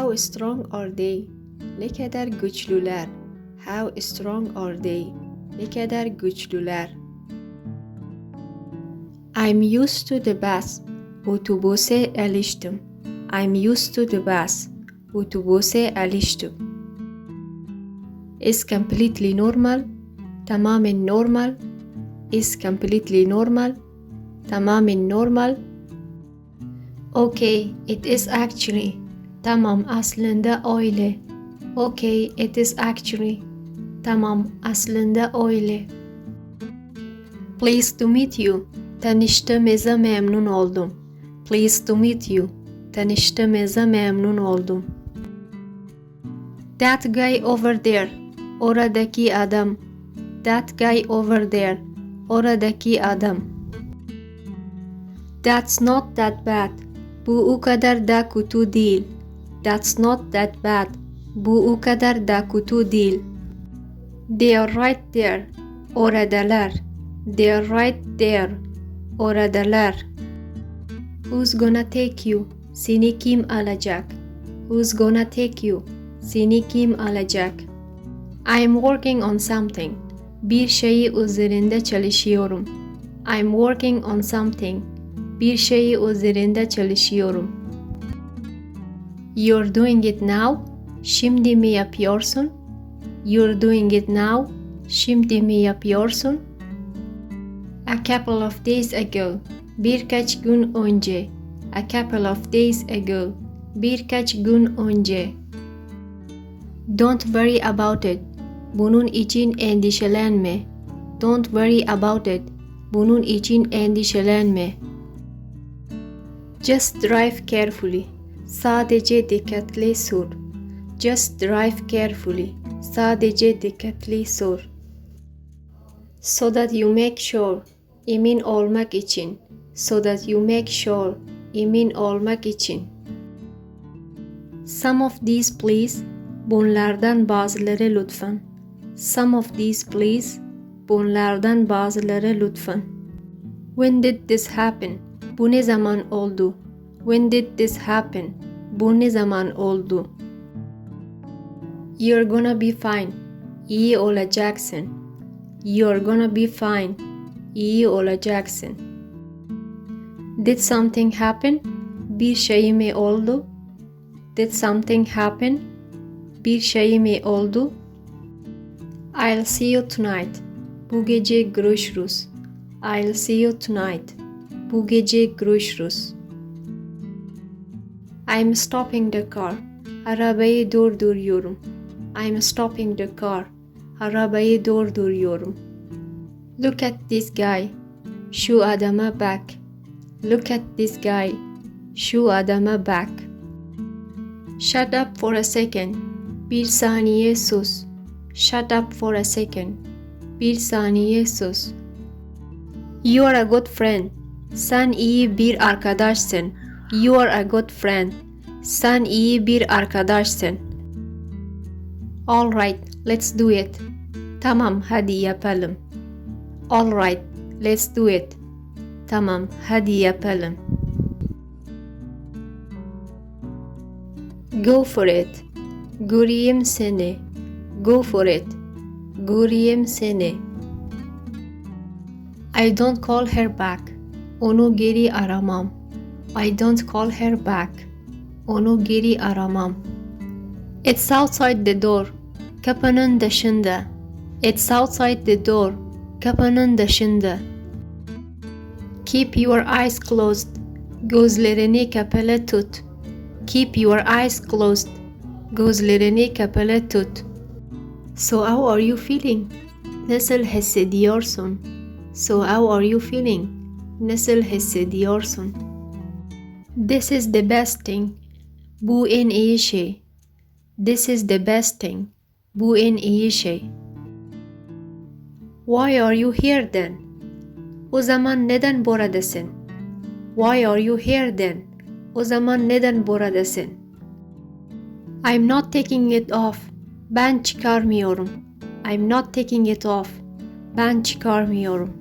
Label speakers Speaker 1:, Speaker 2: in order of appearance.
Speaker 1: How strong are they? Ne kadar güçlüler. How strong are they? Ne kadar güçlüler. I'm used to the bus. Otobüse alıştım. I'm used to the bus. Otobüse alıştım. It's completely normal. Tamamen normal. It's completely normal. Tamamen normal. Okay, it is actually. Tamam, aslında öyle. Okay, it is actually. Tamam, aslında öyle. Pleased to meet you. Tanıştığımıza memnun oldum. Pleased to meet you. Tanıştığımıza memnun oldum. That guy over there. Oradaki adam. That guy over there. Oradaki adam. That's not that bad. Bu o kadar da kötü değil. That's not that bad. Bu o kadar da kötü değil. They are right there. Oradalar. They are right there. Oradalar. Who's gonna take you? Seni kim alacak? Who's gonna take you? Seni kim alacak? I'm working on something. Bir şeyi üzerinde çalışıyorum. I'm working on something. Bir şeyi üzerinde çalışıyorum. You're doing it now. Şimdi mi yapıyorsun? You're doing it now. Şimdi mi yapıyorsun? A couple of days ago. Birkaç gün önce. A couple of days ago. Birkaç gün önce. Don't worry about it. Bunun için endişelenme. Don't worry about it. Bunun için endişelenme. Just drive carefully. Sadece dikkatli sür. Just drive carefully. Sadece dikkatli sür. So that you make sure. Emin olmak için. So that you make sure. Emin olmak için. Some of these please. Bunlardan bazıları lütfen. Some of these please. Bunlardan bazıları lütfen. When did this happen? Bu ne zaman oldu? When did this happen? Bu ne zaman oldu? You're gonna be fine. İyi olacaksın. You're gonna be fine. İyi olacaksın. Did something happen? Bir şey mi oldu? Did something happen? Bir şey mi oldu? I'll see you tonight. Bu gece görüşürüz. I'll see you tonight. Bu gece görüşürüz. I'm stopping the car. Arabayı durduruyorum. I'm stopping the car. Arabayı durduruyorum. Look at this guy. Şu adama bak. Look at this guy. Şu adama bak. Shut up for a second. Bir saniye sus. Shut up for a second. Bir saniye sus. You are a good friend. Sen iyi bir arkadaşsın. You are a good friend. Sen iyi bir arkadaşsın. All right, let's do it. Tamam, hadi yapalım. All right, let's do it. Tamam, hadi yapalım. Go for it. Göreyim seni. Go for it. Göreyim seni. I don't call her back. Onu geri aramam. I don't call her back. Onu geri aramam. It's outside the door. Kapının dışında. It's outside the door. Kapının dışında. Keep your eyes closed. Gözlerini kapalı tut. Keep your eyes closed. Gözlerini kapalı tut. So how are you feeling? Nasıl hissediyorsun? So how are you feeling? Nasıl hissediyorsun? This is the best thing. Bu en iyi şey. This is the best thing. Bu en iyi şey. Why are you here then? O zaman neden buradasın? Why are you here then? O zaman neden buradasın? I'm not taking it off. Ben çıkarmıyorum. I'm not taking it off. Ben çıkarmıyorum.